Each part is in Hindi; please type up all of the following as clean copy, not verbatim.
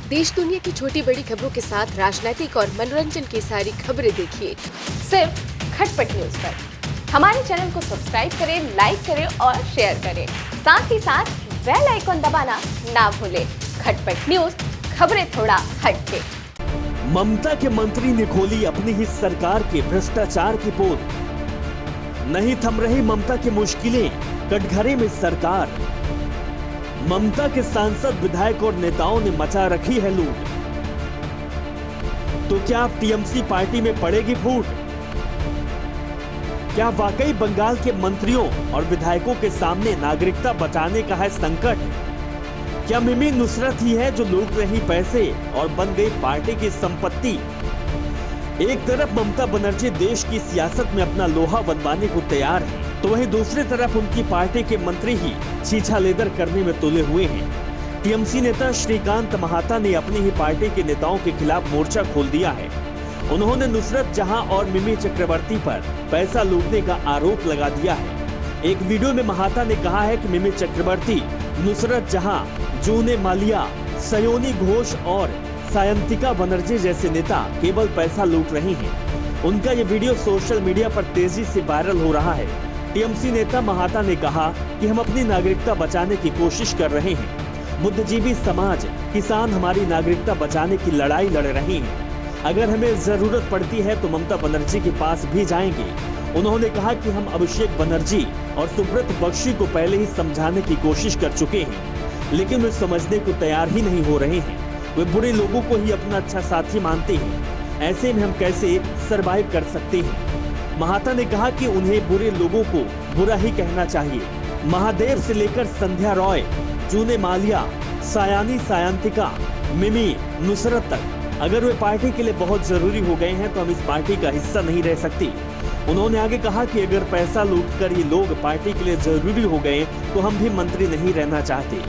देश दुनिया की छोटी बड़ी खबरों के साथ राजनीतिक और मनोरंजन की सारी खबरें देखिए सिर्फ खटपट न्यूज पर। हमारे चैनल को सब्सक्राइब करें, लाइक करें और शेयर करें। साथ ही साथ बेल आइकॉन दबाना ना भूलें। खटपट न्यूज, खबरें थोड़ा हटके। ममता के मंत्री ने खोली अपनी ही सरकार के भ्रष्टाचार की पोल। नहीं थम रही ममता की मुश्किलें, कटघरे में सरकार। ममता के सांसद, विधायक और नेताओं ने मचा रखी है लूट। तो क्या अब टीएमसी पार्टी में पड़ेगी फूट? क्या वाकई बंगाल के मंत्रियों और विधायकों के सामने नागरिकता बचाने का है संकट? क्या मिमी नुसरत ही है जो लूट रही पैसे और बन गई पार्टी की संपत्ति? एक तरफ ममता बनर्जी देश की सियासत में अपना लोहा बनवाने को तैयार है, तो वहीं दूसरी तरफ उनकी पार्टी के मंत्री ही छीछा लेदर करने में तुले हुए हैं। टीएमसी नेता श्रीकांत महाता ने अपनी ही पार्टी के नेताओं के खिलाफ मोर्चा खोल दिया है। उन्होंने नुसरत जहां और मिमी चक्रवर्ती पर पैसा लूटने का आरोप लगा दिया है। एक वीडियो में महाता ने कहा है कि मिमी चक्रवर्ती, नुसरत जहां, जूने मालिया, सयोनी घोष और सायंतिका बनर्जी जैसे नेता केवल पैसा लूट रहे हैं। उनका ये वीडियो सोशल मीडिया पर तेजी से वायरल हो रहा है। टीएमसी नेता महाता ने कहा कि हम अपनी नागरिकता बचाने की कोशिश कर रहे हैं। बुद्धिजीवी समाज, किसान हमारी नागरिकता बचाने की लड़ाई लड़ रहे हैं। अगर हमें जरूरत पड़ती है तो ममता बनर्जी के पास भी जाएंगे। उन्होंने कहा कि हम अभिषेक बनर्जी और सुब्रत बख्शी को पहले ही समझाने की कोशिश कर चुके हैं, लेकिन वे समझने को तैयार ही नहीं हो रहे हैं। वे बुरे लोगों को ही अपना अच्छा साथी मानते हैं। ऐसे में हम कैसे सरवाइव कर सकते हैं? महाता ने कहा कि उन्हें बुरे लोगों को बुरा ही कहना चाहिए। महादेव से लेकर संध्या रॉय, जूने मालिया, सायानी सायंतिका, मिमी नुसरत तक अगर वे पार्टी के लिए बहुत जरूरी हो गए हैं तो हम इस पार्टी का हिस्सा नहीं रह सकते। उन्होंने आगे कहा कि अगर पैसा लूटकर ये लोग पार्टी के लिए जरूरी हो गए तो हम भी मंत्री नहीं रहना चाहते।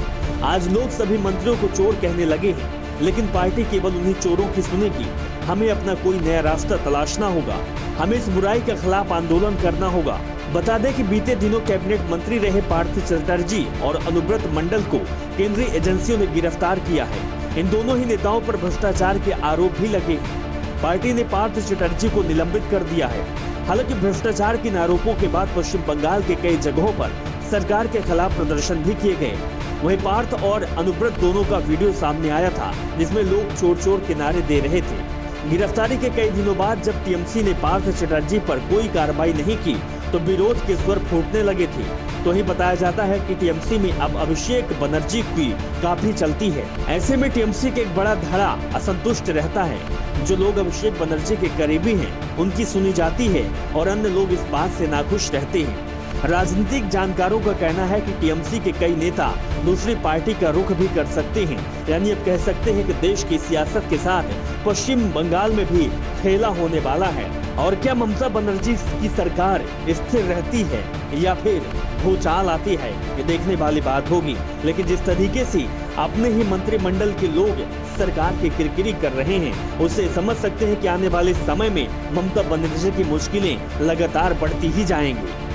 आज लोग सभी मंत्रियों को चोर कहने लगे हैं, लेकिन पार्टी केवल उन्हीं चोरों की सुनेगी। हमें अपना कोई नया रास्ता तलाशना होगा। हमें इस बुराई के खिलाफ आंदोलन करना होगा। बता दें कि बीते दिनों कैबिनेट मंत्री रहे पार्थ चटर्जी और अनुव्रत मंडल को केंद्रीय एजेंसियों ने गिरफ्तार किया है। इन दोनों ही नेताओं पर भ्रष्टाचार के आरोप भी लगे हैं। पार्टी ने पार्थ चटर्जी को निलंबित कर दिया है। हालांकि भ्रष्टाचार के आरोपों के बाद पश्चिम बंगाल के कई जगहों पर सरकार के खिलाफ प्रदर्शन भी किए गए। वहीं पार्थ और अनुव्रत दोनों का वीडियो सामने आया था, जिसमें लोग चोर चोर के नारे दे रहे थे। गिरफ्तारी के कई दिनों बाद जब टीएमसी ने पार्थ चटर्जी पर कोई कार्रवाई नहीं की तो विरोध के स्वर फूटने लगे थे। तो ही बताया जाता है कि टीएमसी में अब अभिषेक बनर्जी की काफी चलती है। ऐसे में टीएमसी के एक बड़ा धड़ा असंतुष्ट रहता है। जो लोग अभिषेक बनर्जी के करीबी हैं, उनकी सुनी जाती है और अन्य लोग इस बात से नाखुश रहते हैं। राजनीतिक जानकारों का कहना है कि टीएमसी के कई नेता दूसरी पार्टी का रुख भी कर सकते हैं। यानी अब कह सकते हैं कि देश की सियासत के साथ पश्चिम बंगाल में भी खेला होने वाला है। और क्या ममता बनर्जी की सरकार स्थिर रहती है या फिर भूचाल आती है, ये देखने वाली बात होगी। लेकिन जिस तरीके से अपने ही मंत्रिमंडल के लोग सरकार की किरकिरी कर रहे हैं, उससे समझ सकते हैं कि आने वाले समय में ममता बनर्जी की मुश्किलें लगातार बढ़ती ही जाएंगी।